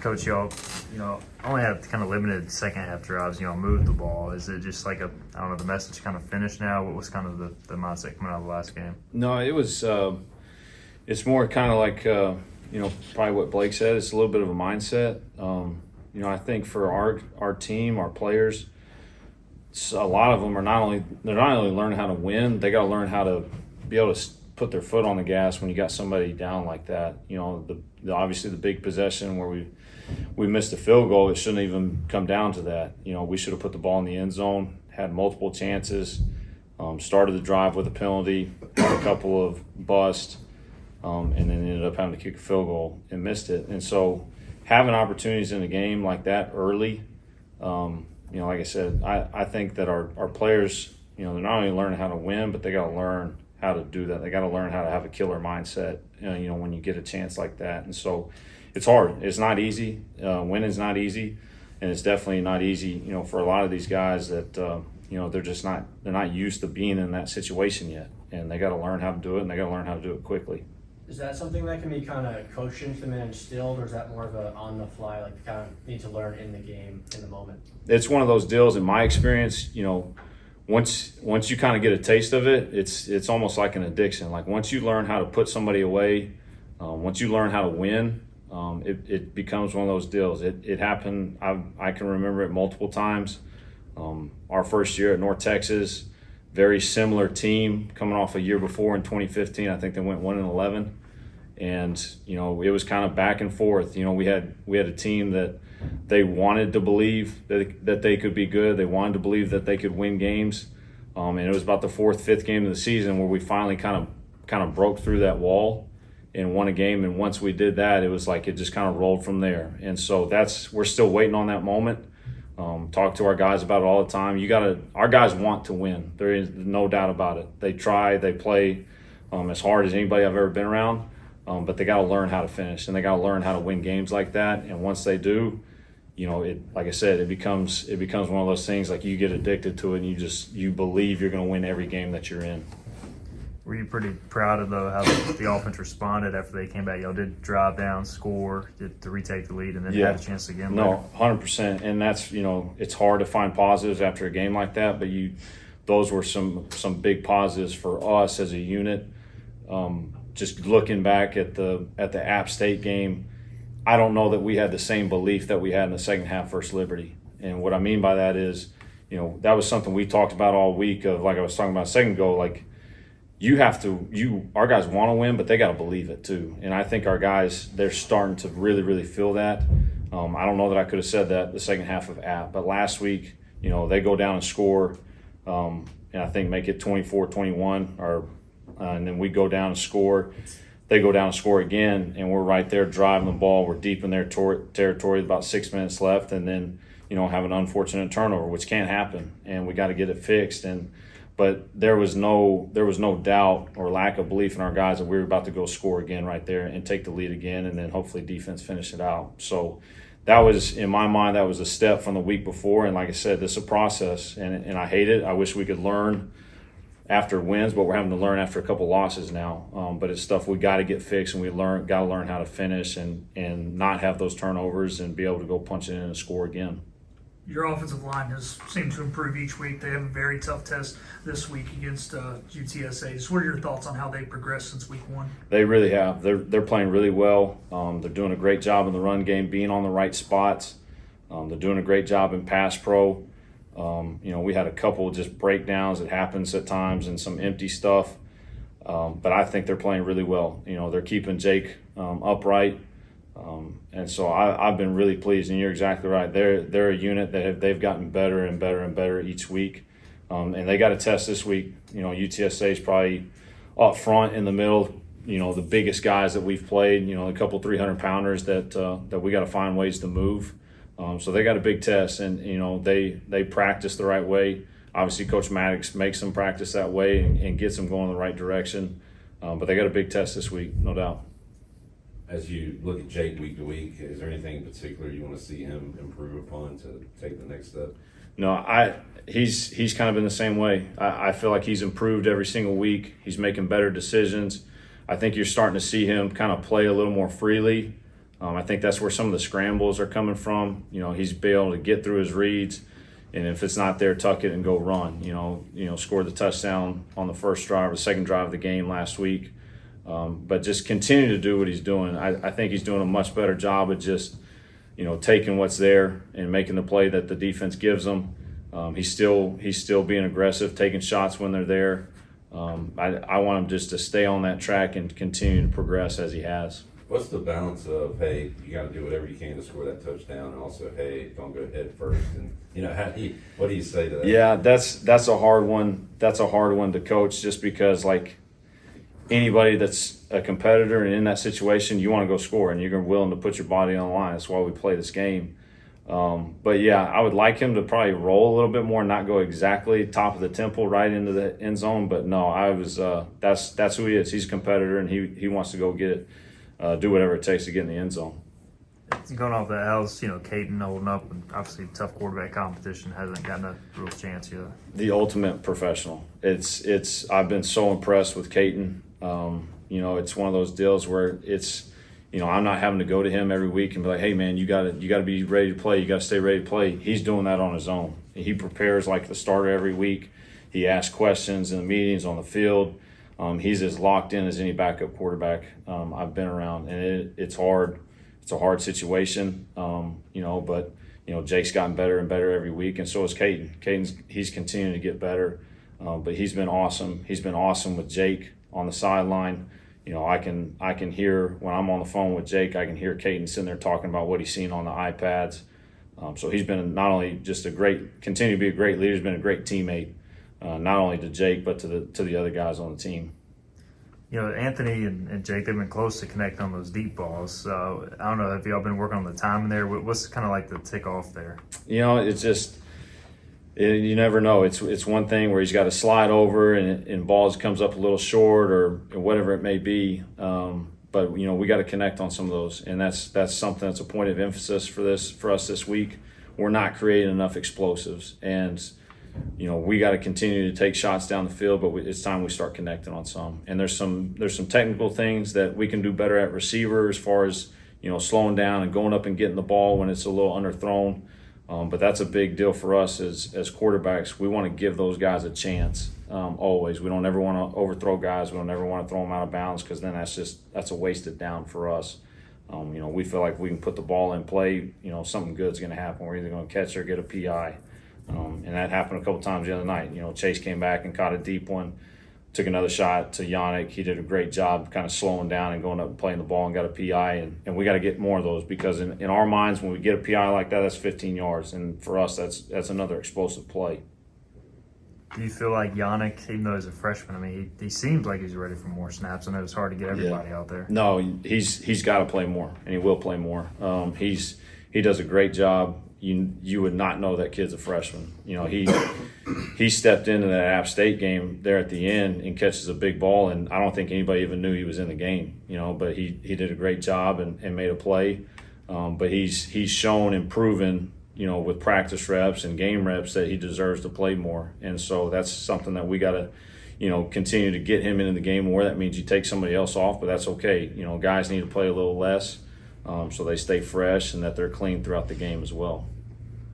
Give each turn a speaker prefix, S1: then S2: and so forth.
S1: Coach, y'all, only had kind of limited second half drives, moved the ball. Is it just like the message kind of finished now? What was kind of the mindset coming out of the last game?
S2: No, it was, it's more kind of like, probably what Blake said. It's a little bit of a mindset. I think for our team, our players, a lot of them are not only learning how to win, they got to learn how to be able to put their foot on the gas when you got somebody down like that. Obviously the big possession where we missed a field goal, it shouldn't even come down to that. We should have put the ball in the end zone, had multiple chances, started the drive with a penalty, had a couple of busts, and then ended up having to kick a field goal and missed it. And so having opportunities in the game like that early, like I said, I think that our players, they're not only learning how to win, but they got to learn how to do that. They got to learn how to have a killer mindset, when you get a chance like that. And so it's hard. It's not easy. Winning's not easy, and it's definitely not easy, for a lot of these guys that, they're not used to being in that situation yet. And they got to learn how to do it, and they got to learn how to do it quickly.
S3: Is that something that can be kind of coached into them and instilled, or is that more of a on the fly, like you kind of need to learn in the game, in the moment?
S2: It's one of those deals in my experience, once you kind of get a taste of it, it's almost like an addiction. Like once you learn how to put somebody away, once you learn how to win, it becomes one of those deals. It happened. I can remember it multiple times. Our first year at North Texas, very similar team coming off a year before in 2015. I think they went 1-11, and it was kind of back and forth. We had a team that they wanted to believe that they could be good. They wanted to believe that they could win games, and it was about the fourth, fifth game of the season where we finally kind of broke through that wall and won a game. And once we did that, it was like it just kind of rolled from there. And so we're still waiting on that moment. Talk to our guys about it all the time. Our guys want to win. There is no doubt about it. They try, they play as hard as anybody I've ever been around, but they got to learn how to finish, and they got to learn how to win games like that. And once they do, like I said, it becomes one of those things like you get addicted to it, and you believe you're going to win every game that you're in.
S1: Were you pretty proud of how the offense responded after they came back? Y'all did drive down, score, to retake the lead, and then had a chance again.
S2: No, 100%. And that's, it's hard to find positives after a game like that, but those were some big positives for us as a unit. Just looking back at the App State game, I don't know that we had the same belief that we had in the second half versus Liberty. And what I mean by that is, that was something we talked about all week of, like I was talking about a second ago, like, our guys want to win, but they got to believe it too. And I think our guys, they're starting to really, really feel that. I don't know that I could have said that the second half of App, but last week, they go down and score, and I think make it 24-21, and then we go down and score. They go down and score again, and we're right there driving the ball. We're deep in their territory, about 6 minutes left, and then, have an unfortunate turnover, which can't happen, and we got to get it fixed. But there was no doubt or lack of belief in our guys that we were about to go score again right there and take the lead again, and then hopefully defense finish it out. So that was, in my mind, that was a step from the week before. And like I said, this is a process, and I hate it. I wish we could learn after wins, but we're having to learn after a couple losses now. But it's stuff we got to get fixed, and we got to learn how to finish and not have those turnovers and be able to go punch it in and score again.
S4: Your offensive line has seemed to improve each week. They have a very tough test this week against UTSA. Just what are your thoughts on how they progressed since week one?
S2: They really have. They're playing really well. They're doing a great job in the run game, being on the right spots. They're doing a great job in pass pro. We had a couple just breakdowns that happens at times and some empty stuff. But I think they're playing really well. They're keeping Jake upright. And so I've been really pleased, and you're exactly right. They're a unit that they've gotten better and better and better each week, and they got a test this week. UTSA is probably up front in the middle. The biggest guys that we've played. A couple 300-pounders that we got to find ways to move. So they got a big test, and they practice the right way. Obviously, Coach Maddox makes them practice that way and gets them going in the right direction. But they got a big test this week, no doubt.
S5: As you look at Jake week to week, is there anything in particular you want to see him improve upon to take the next step?
S2: No, he's kind of been the same way. I feel like he's improved every single week. He's making better decisions. I think you're starting to see him kind of play a little more freely. I think that's where some of the scrambles are coming from. You know, he's been able to get through his reads, and if it's not there, tuck it and go run. You know, scored the touchdown on the first drive or second drive of the game last week. But just continue to do what he's doing. I think he's doing a much better job of just, you know, taking what's there and making the play that the defense gives him. He's still being aggressive, taking shots when they're there. I want him just to stay on that track and continue to progress as he has.
S5: What's the balance of, hey, you got to do whatever you can to score that touchdown, and also, hey, don't go head first? And you know, what do you say to that?
S2: Yeah, that's a hard one. That's a hard one to coach, just because like anybody that's a competitor and in that situation, you want to go score and you're willing to put your body on the line. That's why we play this game. But yeah, I would like him to probably roll a little bit more, not go exactly top of the temple right into the end zone. But no, that's who he is. He's a competitor, and he wants to go get it. Do whatever it takes to get in the end zone.
S1: Going off the L's, you know, Caden holding up, and obviously tough quarterback competition, hasn't gotten a real chance yet.
S2: The ultimate professional. It's. I've been so impressed with Caden. You know, it's one of those deals where it's, you know, I'm not having to go to him every week and be like, hey man, you gotta be ready to play. You gotta stay ready to play. He's doing that on his own. He prepares like the starter every week. He asks questions in the meetings on the field. He's as locked in as any backup quarterback I've been around, and it's hard. It's a hard situation, you know. But you know, Jake's gotten better and better every week, and so is Caden. He's continuing to get better, but he's been awesome. He's been awesome with Jake on the sideline. You know, I can hear when I'm on the phone with Jake, I can hear Caden sitting there talking about what he's seen on the iPads. So he's been not only just continue to be a great leader, he's been a great teammate. Not only to Jake, but to the other guys on the team.
S1: You know, Anthony and Jake, they've been close to connecting on those deep balls. So I don't know if y'all been working on the timing there. What's kind of like the tick off there?
S2: You know, it's just you never know. It's one thing where he's got to slide over and balls comes up a little short or whatever it may be. But you know, we got to connect on some of those, and that's something that's a point of emphasis for us this week. We're not creating enough explosives, and you know, we got to continue to take shots down the field, but it's time we start connecting on some. And there's some technical things that we can do better at receiver, as far as, you know, slowing down and going up and getting the ball when it's a little underthrown. But that's a big deal for us as quarterbacks. We want to give those guys a chance always. We don't ever want to overthrow guys. We don't ever want to throw them out of bounds, because then that's a wasted down for us. You know, we feel like we can put the ball in play. You know, something good's going to happen. We're either going to catch or get a PI. And that happened a couple times the other night. You know, Chase came back and caught a deep one, took another shot to Yannick. He did a great job kind of slowing down and going up and playing the ball and got a PI. And we got to get more of those, because in our minds, when we get a PI like that, that's 15 yards. And for us, that's another explosive play.
S1: Do you feel like Yannick, even though he's a freshman, I mean, he seems like he's ready for more snaps? I know it's hard to get everybody out there.
S2: No, he's got to play more, and he will play more. He does a great job. You would not know that kid's a freshman. You know, he stepped into that App State game there at the end and catches a big ball, and I don't think anybody even knew he was in the game. You know, but he did a great job and made a play. But he's shown and proven, you know, with practice reps and game reps, that he deserves to play more. And so that's something that we got to, you know, continue to get him into the game more. That means you take somebody else off, but that's okay. You know, guys need to play a little less, so they stay fresh and that they're clean throughout the game as well.